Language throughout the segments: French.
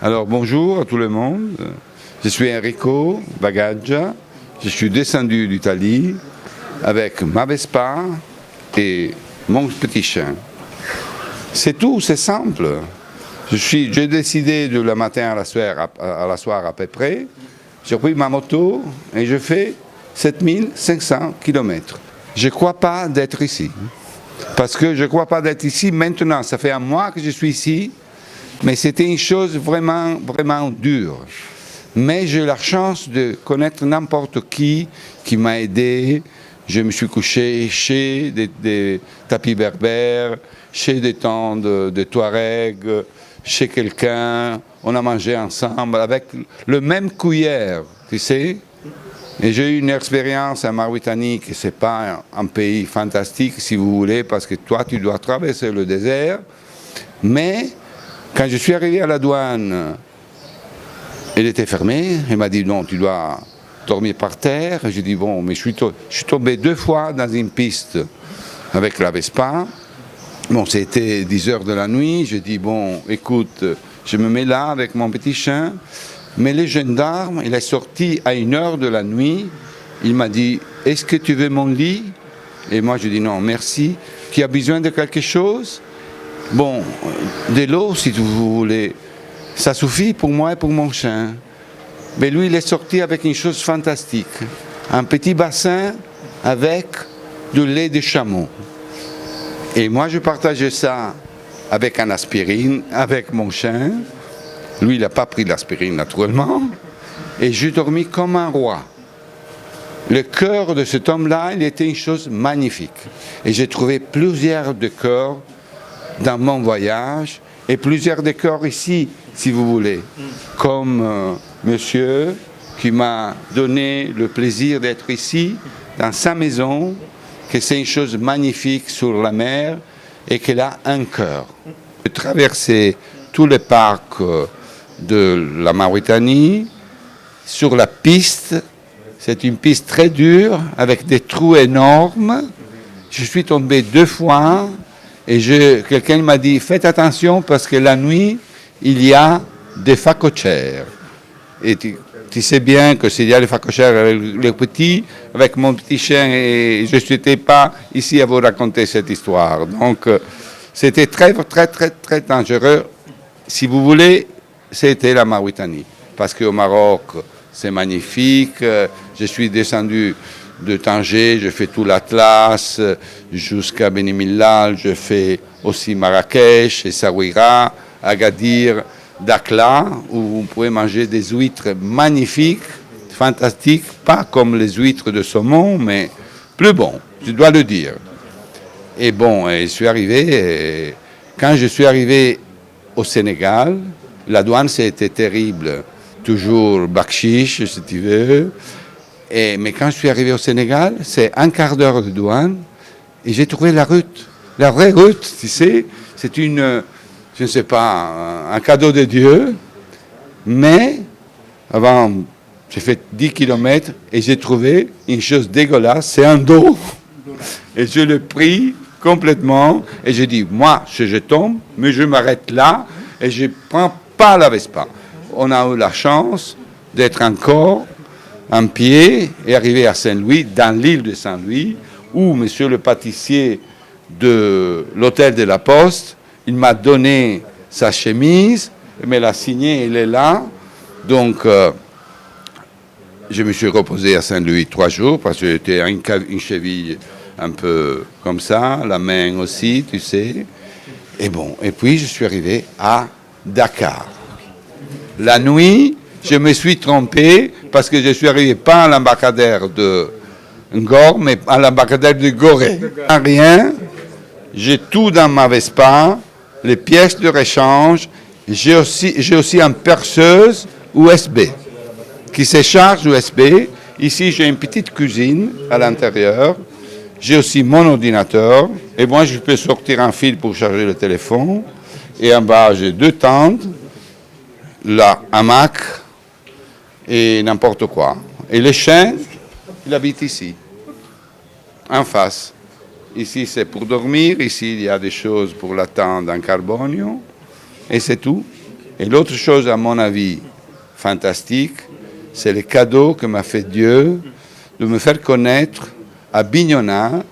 Alors bonjour à tout le monde, je suis Enrico Bagaggia, je suis descendu d'Italie avec ma Vespa et mon petit chien. C'est tout, c'est simple. J'ai décidé de le matin à la soirée à peu près, j'ai pris ma moto et je fais 7500 km. Je ne crois pas d'être ici. Parce que je ne crois pas d'être ici maintenant, ça fait un mois que je suis ici. Mais c'était une chose vraiment, vraiment dure. Mais j'ai eu la chance de connaître n'importe qui m'a aidé. Je me suis couché chez des tapis berbères, chez des tentes de Touareg, chez quelqu'un. On a mangé ensemble avec le même cuillère, tu sais. Et j'ai eu une expérience en Mauritanie, que ce n'est pas un pays fantastique, si vous voulez, parce que toi, tu dois traverser le désert. Mais quand je suis arrivé à la douane, elle était fermée. Elle m'a dit non, tu dois dormir par terre. J'ai dit bon, mais je suis tombé 2 fois dans une piste avec la Vespa. Bon, c'était 10 heures de la nuit. J'ai dit bon, écoute, je me mets là avec mon petit chien. Mais le gendarme, il est sorti à 1 heure de la nuit. Il m'a dit est-ce que tu veux mon lit? Et moi, je dis non, merci. Tu as besoin de quelque chose? Bon, de l'eau, si vous voulez, ça suffit pour moi et pour mon chien. Mais lui, il est sorti avec une chose fantastique. Un petit bassin avec du lait de chameau. Et moi, je partageais ça avec un aspirine, avec mon chien. Lui, il n'a pas pris l'aspirine, naturellement. Et j'ai dormi comme un roi. Le cœur de cet homme-là, il était une chose magnifique. Et j'ai trouvé plusieurs de cœurs dans mon voyage, et plusieurs décors ici, si vous voulez, comme monsieur qui m'a donné le plaisir d'être ici, dans sa maison, que c'est une chose magnifique sur la mer, et qu'elle a un cœur. J'ai traversé tous les parcs de la Mauritanie, sur la piste, c'est une piste très dure, avec des trous énormes. Je suis tombé 2 fois, et quelqu'un m'a dit, faites attention parce que la nuit, il y a des phacochères. Et tu sais bien que s'il y a des phacochères avec les petits, avec mon petit chien, et je n'étais pas ici à vous raconter cette histoire. Donc, c'était très, très, très, très dangereux. Si vous voulez, c'était la Mauritanie. Parce qu'au Maroc, c'est magnifique. Je suis descendu de Tanger, je fais tout l'Atlas jusqu'à Beni Mellal, je fais aussi Marrakech, Essaouira, Agadir, Dakhla, où vous pouvez manger des huîtres magnifiques, fantastiques, pas comme les huîtres de saumon, mais plus bon, je dois le dire. Et bon, je suis arrivé, quand je suis arrivé au Sénégal, la douane, c'était terrible, toujours bakchiche, si tu veux. Mais quand je suis arrivé au Sénégal, c'est 1/4 d'heure de douane et j'ai trouvé la route. La vraie route, tu sais, c'est je ne sais pas, un cadeau de Dieu. Mais avant, j'ai fait 10 km et j'ai trouvé une chose dégueulasse, c'est un dos. Et je l'ai pris complètement et j'ai dit, moi, je tombe, mais je m'arrête là et je ne prends pas la Vespa. On a eu la chance d'être encore en pied et arrivé à Saint-Louis, dans l'île de Saint-Louis, où monsieur le pâtissier de l'hôtel de la Poste, il m'a donné sa chemise, il me l'a signée, elle est là. Donc, je me suis reposé à Saint-Louis 3 jours, parce que j'étais une cheville un peu comme ça, la main aussi, tu sais. Et bon, et puis je suis arrivé à Dakar. La nuit, je me suis trompé parce que je suis arrivé pas à l'embarcadère de Ngor, mais à l'embarcadère de Gorée. Rien, j'ai tout dans ma Vespa, les pièces de rechange, j'ai aussi une perceuse USB qui se charge USB. Ici, j'ai une petite cuisine à l'intérieur. J'ai aussi mon ordinateur. Et moi, je peux sortir un fil pour charger le téléphone. Et en bas, j'ai 2 tentes, la hamac et n'importe quoi. Et le chien, il habite ici, en face. Ici, c'est pour dormir. Ici, il y a des choses pour l'attendre en carbonio. Et c'est tout. Et l'autre chose, à mon avis, fantastique, c'est le cadeau que m'a fait Dieu de me faire connaître à Bignona,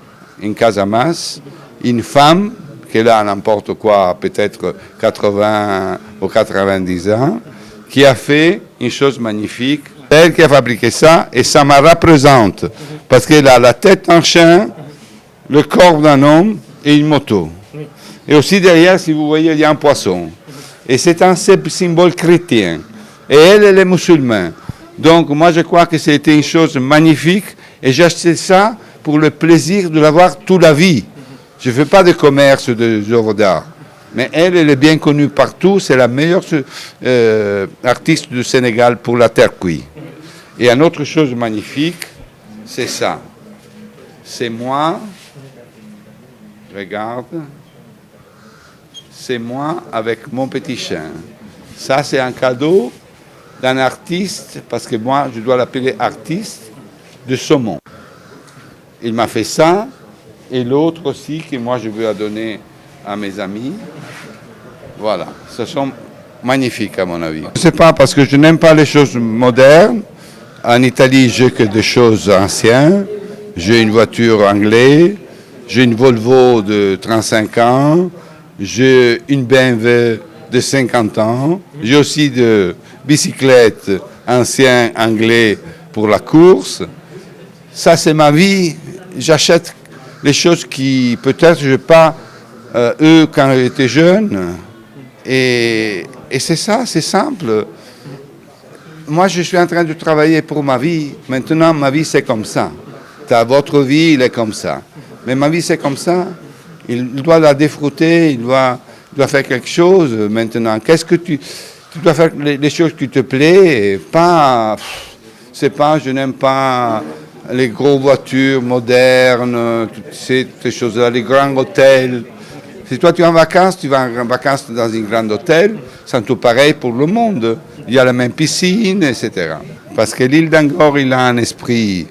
en Casamance, une femme qui a n'importe quoi, peut-être 80 ou 90 ans, qui a fait une chose magnifique. Elle qui a fabriqué ça, et ça me représente, parce qu'elle a la tête d'un chien, le corps d'un homme et une moto. Et aussi derrière, si vous voyez, il y a un poisson. Et c'est un symbole chrétien. Et elle est musulmane. Donc moi je crois que c'était une chose magnifique, et j'ai acheté ça pour le plaisir de l'avoir toute la vie. Je ne fais pas de commerce d'œuvres d'art. Mais elle est bien connue partout, c'est la meilleure artiste du Sénégal pour la terre cuite. Et une autre chose magnifique, c'est ça. C'est moi, regarde, c'est moi avec mon petit chien. Ça, c'est un cadeau d'un artiste, parce que moi, je dois l'appeler artiste de saumon. Il m'a fait ça, et l'autre aussi, que moi, je veux la donner à mes amis. Voilà, ce sont magnifiques à mon avis. Je ne sais pas, parce que je n'aime pas les choses modernes. En Italie, j'ai que des choses anciennes. J'ai une voiture anglaise, j'ai une Volvo de 35 ans, j'ai une BMW de 50 ans, j'ai aussi des bicyclettes anciennes anglais pour la course. Ça, c'est ma vie. J'achète les choses qui, peut-être, je n'ai pas eux quand j'étais jeune. Et c'est ça, c'est simple. Moi, je suis en train de travailler pour ma vie. Maintenant, ma vie, c'est comme ça. Votre vie, il est comme ça. Mais ma vie, c'est comme ça. Il doit la défrouter, il doit faire quelque chose maintenant. Qu'est-ce que tu dois faire les choses qui te plaisent, pas, c'est pas, je n'aime pas les grosses voitures modernes, toutes ces choses-là, les grands hôtels. Si toi tu es en vacances, tu vas en vacances dans un grand hôtel, c'est tout pareil pour le monde. Il y a la même piscine, etc. Parce que l'île d'Angor, il a un esprit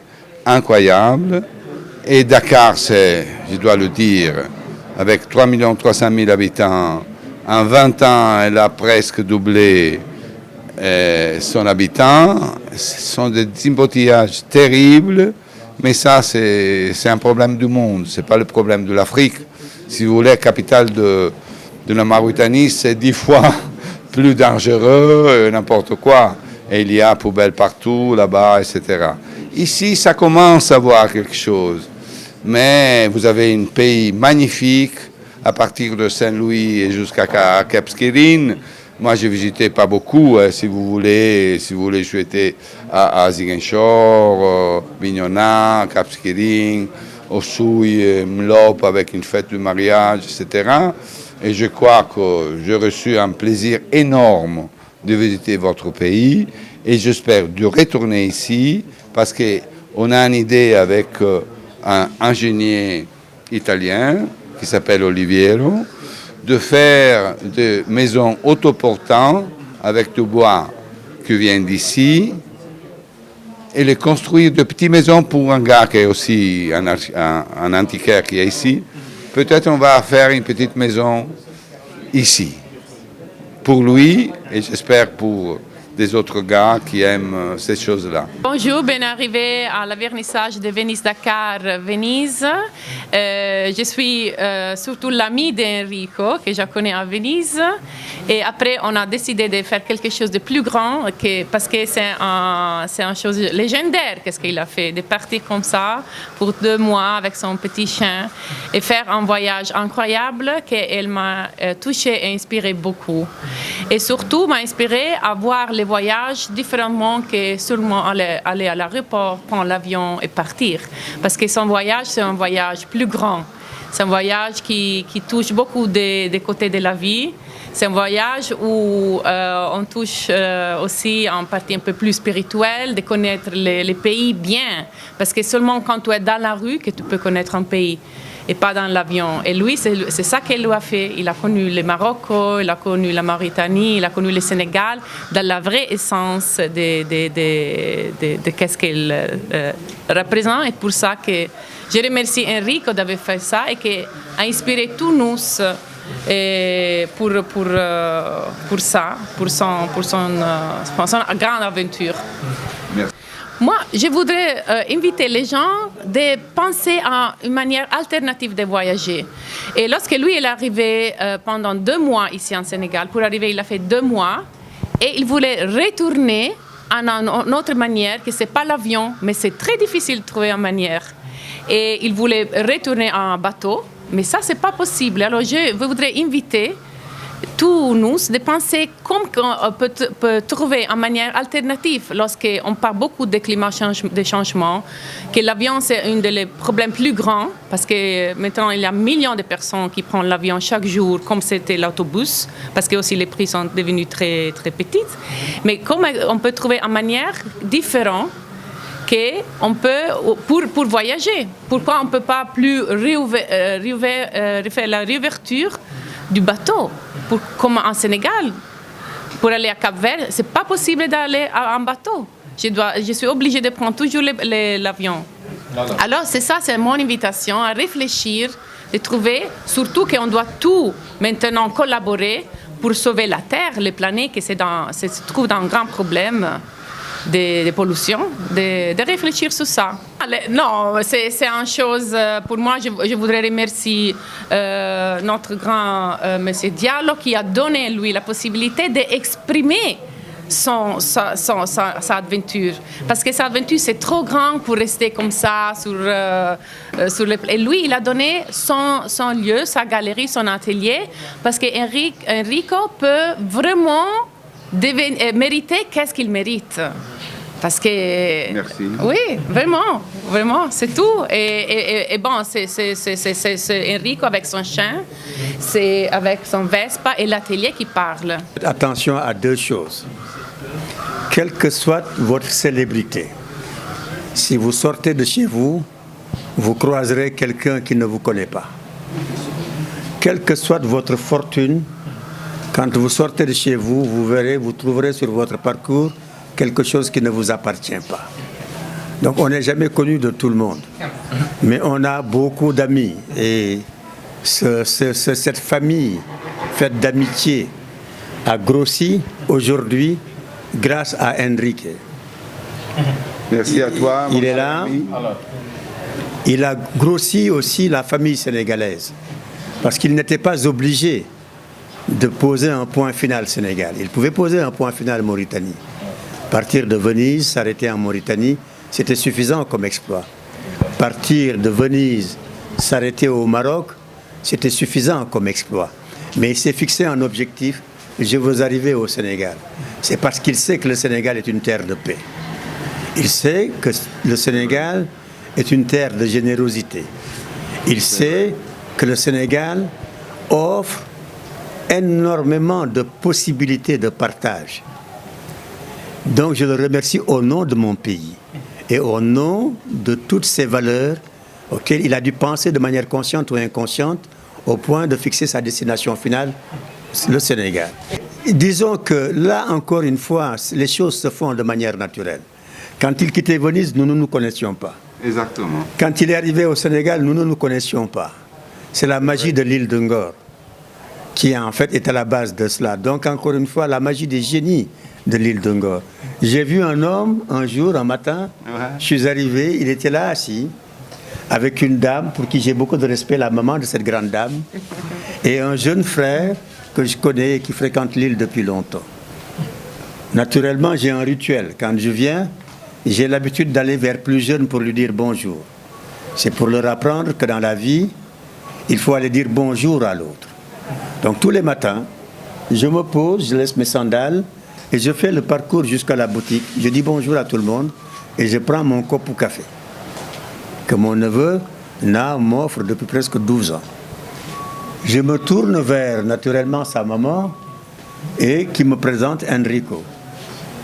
incroyable. Et Dakar, c'est, je dois le dire, avec 3 300 000 habitants, en 20 ans, elle a presque doublé son habitant. Ce sont des embouteillages terribles, mais ça, c'est un problème du monde, ce n'est pas le problème de l'Afrique. Si vous voulez, la capitale de la Mauritanie, c'est 10 fois plus dangereux, n'importe quoi. Et il y a poubelles partout, là-bas, etc. Ici, ça commence à voir quelque chose. Mais vous avez un pays magnifique, à partir de Saint-Louis et jusqu'à Cap Skirring. Moi, je visitais pas beaucoup, si vous voulez, j'étais à Ziguinchor, Bignona, Cap Skirring, Oussouye, Mlop avec une fête de mariage, etc. Et je crois que j'ai reçu un plaisir énorme de visiter votre pays et j'espère de retourner ici parce qu'on a une idée avec un ingénieur italien qui s'appelle Oliviero de faire des maisons autoportantes avec du bois qui vient d'ici et les construire de petites maisons pour un gars qui est aussi un antiquaire qui est ici. Peut-être on va faire une petite maison ici, pour lui et j'espère pour des autres gars qui aiment ces choses-là. Bonjour, bien arrivé à la vernissage de Venise Dakar Venise. Je suis surtout l'ami d'Enrico, que je connais à Venise. Et après, on a décidé de faire quelque chose de plus grand, parce que c'est une chose légendaire, qu'est-ce qu'il a fait, de partir comme ça pour 2 mois avec son petit chien et faire un voyage incroyable qu'elle m'a touché et inspiré beaucoup. Et surtout, m'a inspiré à voir les voyages différemment que seulement aller à l'aéroport, prendre l'avion et partir. Parce que son voyage, c'est un voyage plus grand. C'est un voyage qui touche beaucoup des côtés de la vie. C'est un voyage où on touche aussi en partie un peu plus spirituelle, de connaître les pays bien. Parce que seulement quand tu es dans la rue que tu peux connaître un pays et pas dans l'avion. Et lui, c'est ça qu'il a fait. Il a connu le Maroc, il a connu la Mauritanie, il a connu le Sénégal, dans la vraie essence de qu'est-ce qu'il représente. Et pour ça que je remercie Enrico d'avoir fait ça et qui a inspiré tous nous et pour ça, pour son grande aventure. Merci. Moi, je voudrais inviter les gens de penser à une manière alternative de voyager. Et lorsque lui est arrivé pendant 2 mois ici en Sénégal, pour arriver, il a fait 2 mois, et il voulait retourner à une autre manière, que ce n'est pas l'avion, mais c'est très difficile de trouver une manière. Et il voulait retourner en bateau, mais ça, ce n'est pas possible. Alors, je voudrais inviter tous nous de penser comment on peut trouver une manière alternative lorsqu'on parle beaucoup de climat de changement, que l'avion c'est un des problèmes plus grands parce que maintenant il y a millions de personnes qui prennent l'avion chaque jour comme c'était l'autobus parce que aussi les prix sont devenus très, très petits. Mais comment on peut trouver une manière différente qu'on peut pour voyager? Pourquoi on ne peut pas plus refaire la réouverture du bateau, comme en Sénégal? Pour aller à Cap-Vert, ce n'est pas possible d'aller en bateau. Je suis obligée de prendre toujours l'avion. Alors, c'est mon invitation à réfléchir, de trouver, surtout qu'on doit tout maintenant collaborer pour sauver la Terre, les planètes qui se trouvent dans un grand problème de pollution, de réfléchir sur ça. Non, c'est une chose, pour moi, je voudrais remercier notre grand monsieur Diallo qui a donné, lui, la possibilité d'exprimer sa aventure. Parce que sa aventure, c'est trop grand pour rester comme ça et lui, il a donné son lieu, sa galerie, son atelier, parce que Enrico peut vraiment mériter qu'est-ce qu'il mérite. Parce que... Merci. Oui, vraiment, c'est tout. Et bon, c'est Enrico avec son chien, c'est avec son Vespa et l'atelier qui parle. Attention à 2 choses. Quelle que soit votre célébrité, si vous sortez de chez vous, vous croiserez quelqu'un qui ne vous connaît pas. Quelle que soit votre fortune, quand vous sortez de chez vous, vous trouverez sur votre parcours quelque chose qui ne vous appartient pas. Donc on n'est jamais connu de tout le monde. Mais on a beaucoup d'amis. Et cette famille faite d'amitié a grossi aujourd'hui grâce à Enrique. Merci à toi. Il est là. Il a grossi aussi la famille sénégalaise. Parce qu'il n'était pas obligé de poser un point final Sénégal. Il pouvait poser un point final Mauritanie. Partir de Venise, s'arrêter en Mauritanie, c'était suffisant comme exploit. Partir de Venise, s'arrêter au Maroc, c'était suffisant comme exploit. Mais il s'est fixé un objectif, je veux arriver au Sénégal. C'est parce qu'il sait que le Sénégal est une terre de paix. Il sait que le Sénégal est une terre de générosité. Il sait que le Sénégal offre énormément de possibilités de partage. Donc je le remercie au nom de mon pays et au nom de toutes ces valeurs auxquelles il a dû penser de manière consciente ou inconsciente au point de fixer sa destination finale, le Sénégal. Disons que là, encore une fois, les choses se font de manière naturelle. Quand il quittait Venise, nous ne nous connaissions pas. Exactement. Quand il est arrivé au Sénégal, nous ne nous connaissions pas. C'est la magie de l'île de Ngor qui en fait est à la base de cela. Donc encore une fois, la magie des génies de l'île de Ngor. J'ai vu un homme un jour, un matin, je suis arrivé, il était là assis, avec une dame pour qui j'ai beaucoup de respect, la maman de cette grande dame, et un jeune frère que je connais et qui fréquente l'île depuis longtemps. Naturellement, j'ai un rituel. Quand je viens, j'ai l'habitude d'aller vers plus jeune pour lui dire bonjour. C'est pour leur apprendre que dans la vie, il faut aller dire bonjour à l'autre. Donc tous les matins, je me pose, je laisse mes sandales et je fais le parcours jusqu'à la boutique. Je dis bonjour à tout le monde et je prends mon copo café que mon neveu m'offre depuis presque 12 ans. Je me tourne vers naturellement sa maman et qui me présente Enrico.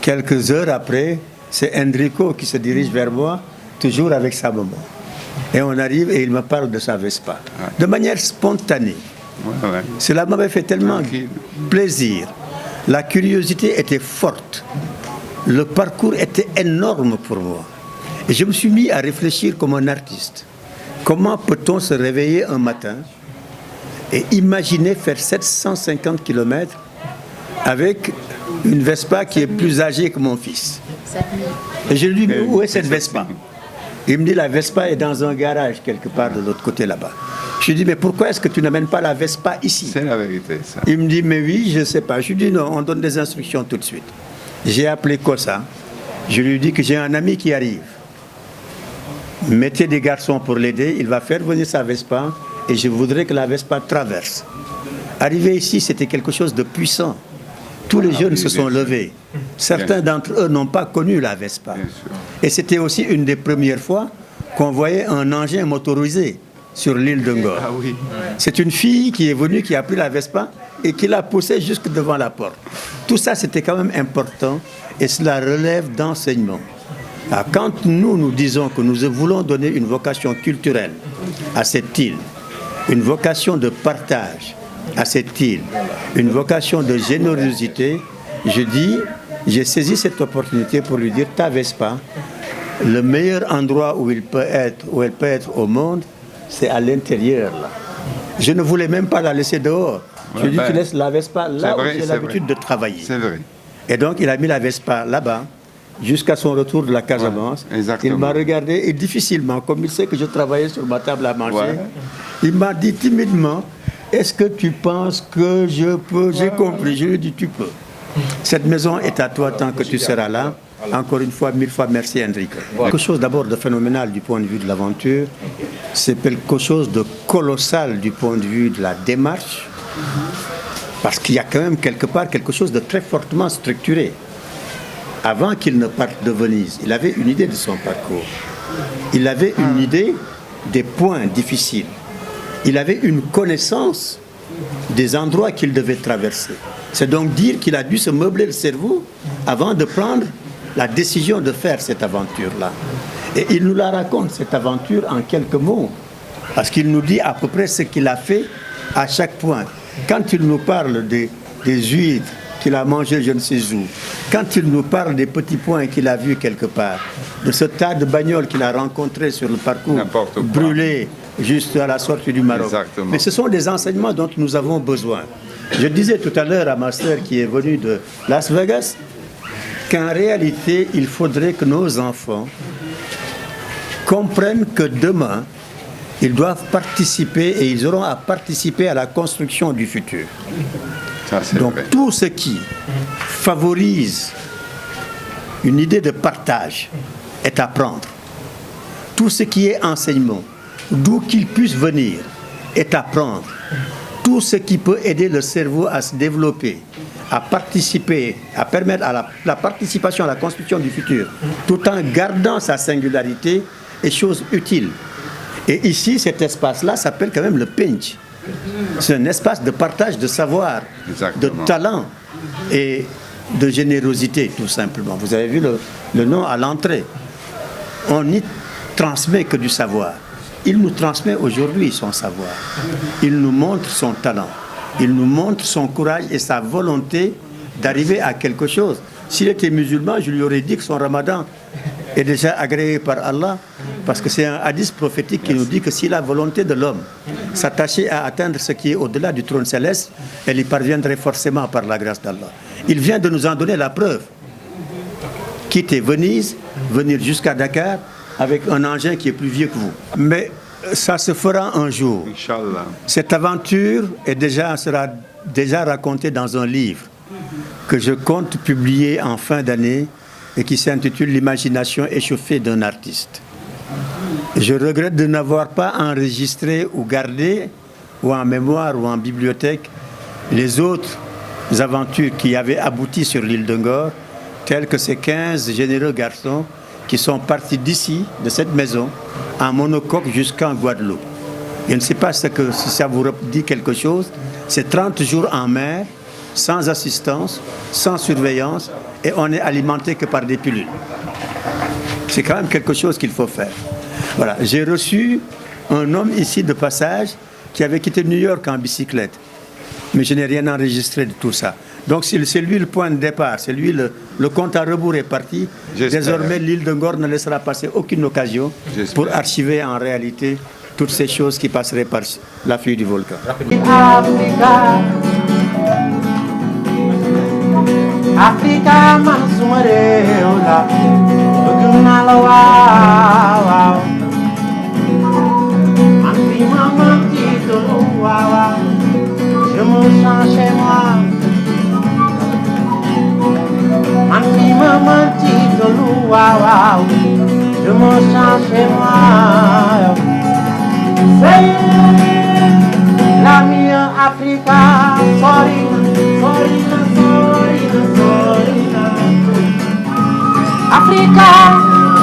Quelques heures après, c'est Enrico qui se dirige vers moi, toujours avec sa maman. Et on arrive et il me parle de sa Vespa, de manière spontanée. Cela m'avait fait tellement plaisir. La curiosité était forte. Le parcours était énorme pour moi. Et je me suis mis à réfléchir comme un artiste. Comment peut-on se réveiller un matin Et imaginez faire 750 km avec une Vespa qui est plus âgée que mon fils. Et je lui dis, mais où est cette Vespa? Il me dit, la Vespa est dans un garage quelque part de l'autre côté là-bas. Je lui dis, mais pourquoi est-ce que tu n'amènes pas la Vespa ici? C'est la vérité, ça. Il me dit, mais oui, je ne sais pas. Je lui dis, non, on donne des instructions tout de suite. J'ai appelé Kossa. Je lui dis que j'ai un ami qui arrive. Mettez des garçons pour l'aider. Il va faire venir sa Vespa et je voudrais que la Vespa traverse. Arrivé ici, c'était quelque chose de puissant. Tous les jeunes se sont levés. Certains d'entre eux n'ont pas connu la Vespa. Et c'était aussi une des premières fois qu'on voyait un engin motorisé sur l'île de Ngor. Ah oui. C'est une fille qui est venue, qui a pris la Vespa et qui l'a poussée jusque devant la porte. Tout ça, c'était quand même important et cela relève d'enseignement. Alors, quand nous disons que nous voulons donner une vocation culturelle à cette île, une vocation de partage à cette île, une vocation de générosité, je dis, j'ai saisi cette opportunité pour lui dire, ta Vespa, le meilleur endroit où elle peut être au monde, c'est à l'intérieur là. Je ne voulais même pas la laisser dehors. Je lui ai dit, tu laisses la Vespa là où j'ai l'habitude de travailler. C'est vrai. Et donc il a mis la Vespa là-bas, jusqu'à son retour de la Casamance. Ouais, exactement. Il m'a regardé et difficilement, comme il sait que je travaillais sur ma table à manger, il m'a dit timidement, est-ce que tu penses que je peux? J'ai compris. Je lui ai dit, tu peux. Cette maison est à toi tant que tu seras là. Encore une fois, 1000 fois merci Enrico. Quelque chose d'abord de phénoménal du point de vue de l'aventure, c'est quelque chose de colossal du point de vue de la démarche, parce qu'il y a quand même quelque part quelque chose de très fortement structuré. Avant qu'il ne parte de Venise, il avait une idée de son parcours. Il avait une idée des points difficiles. Il avait une connaissance des endroits qu'il devait traverser. C'est donc dire qu'il a dû se meubler le cerveau avant de prendre la décision de faire cette aventure-là. Et il nous la raconte, cette aventure, en quelques mots. Parce qu'il nous dit à peu près ce qu'il a fait à chaque point. Quand il nous parle des huîtres qu'il a mangées je ne sais où, quand il nous parle des petits points qu'il a vus quelque part, de ce tas de bagnoles qu'il a rencontrés sur le parcours, brûlés juste à la sortie du Maroc. Exactement. Mais ce sont des enseignements dont nous avons besoin. Je disais tout à l'heure à ma sœur qui est venue de Las Vegas qu'en réalité, il faudrait que nos enfants comprennent que demain, ils doivent participer et ils auront à participer à la construction du futur. Ça, donc vrai. Tout ce qui favorise une idée de partage est à prendre. Tout ce qui est enseignement, d'où qu'il puisse venir, est à prendre. Tout ce qui peut aider le cerveau à se développer, à participer, à permettre à la participation à la construction du futur, tout en gardant sa singularité, est chose utile. Et ici, cet espace-là s'appelle quand même le Pinch. C'est un espace de partage de savoir, de talent et de générosité, tout simplement. Vous avez vu le nom à l'entrée. On n'y transmet que du savoir. Il nous transmet aujourd'hui son savoir. Il nous montre son talent. Il nous montre son courage et sa volonté d'arriver à quelque chose. S'il était musulman, je lui aurais dit que son ramadan est déjà agréé par Allah, parce que c'est un hadith prophétique qui nous dit que si la volonté de l'homme s'attachait à atteindre ce qui est au-delà du trône céleste, elle y parviendrait forcément par la grâce d'Allah. Il vient de nous en donner la preuve. Quitter Venise, venir jusqu'à Dakar, avec un engin qui est plus vieux que vous. Mais ça se fera un jour. Inch'Allah. Cette aventure sera déjà racontée dans un livre que je compte publier en fin d'année et qui s'intitule « L'imagination échauffée d'un artiste ». Je regrette de n'avoir pas enregistré ou gardé, ou en mémoire ou en bibliothèque, les autres aventures qui avaient abouti sur l'île de Ngor, telles que ces 15 généreux garçons qui sont partis d'ici, de cette maison, en monocoque jusqu'en Guadeloupe. Je ne sais pas si ça vous dit quelque chose. C'est 30 jours en mer, sans assistance, sans surveillance, et on n'est alimenté que par des pilules. C'est quand même quelque chose qu'il faut faire. Voilà, j'ai reçu un homme ici de passage qui avait quitté New York en bicyclette. Mais je n'ai rien enregistré de tout ça. Donc c'est lui le point de départ, c'est lui le compte à rebours est parti. Désormais, l'île de Ngor ne laissera passer aucune occasion pour archiver en réalité toutes ces choses qui passeraient par la fuite du volcan. Africa Mansumareola, Ogunalawa, Anfi Maman Tito Wawa, je me sens chez moi. Anfi Maman Tito Wawa, je me sens chez moi. C'est la meilleure Africa, sorry. Africa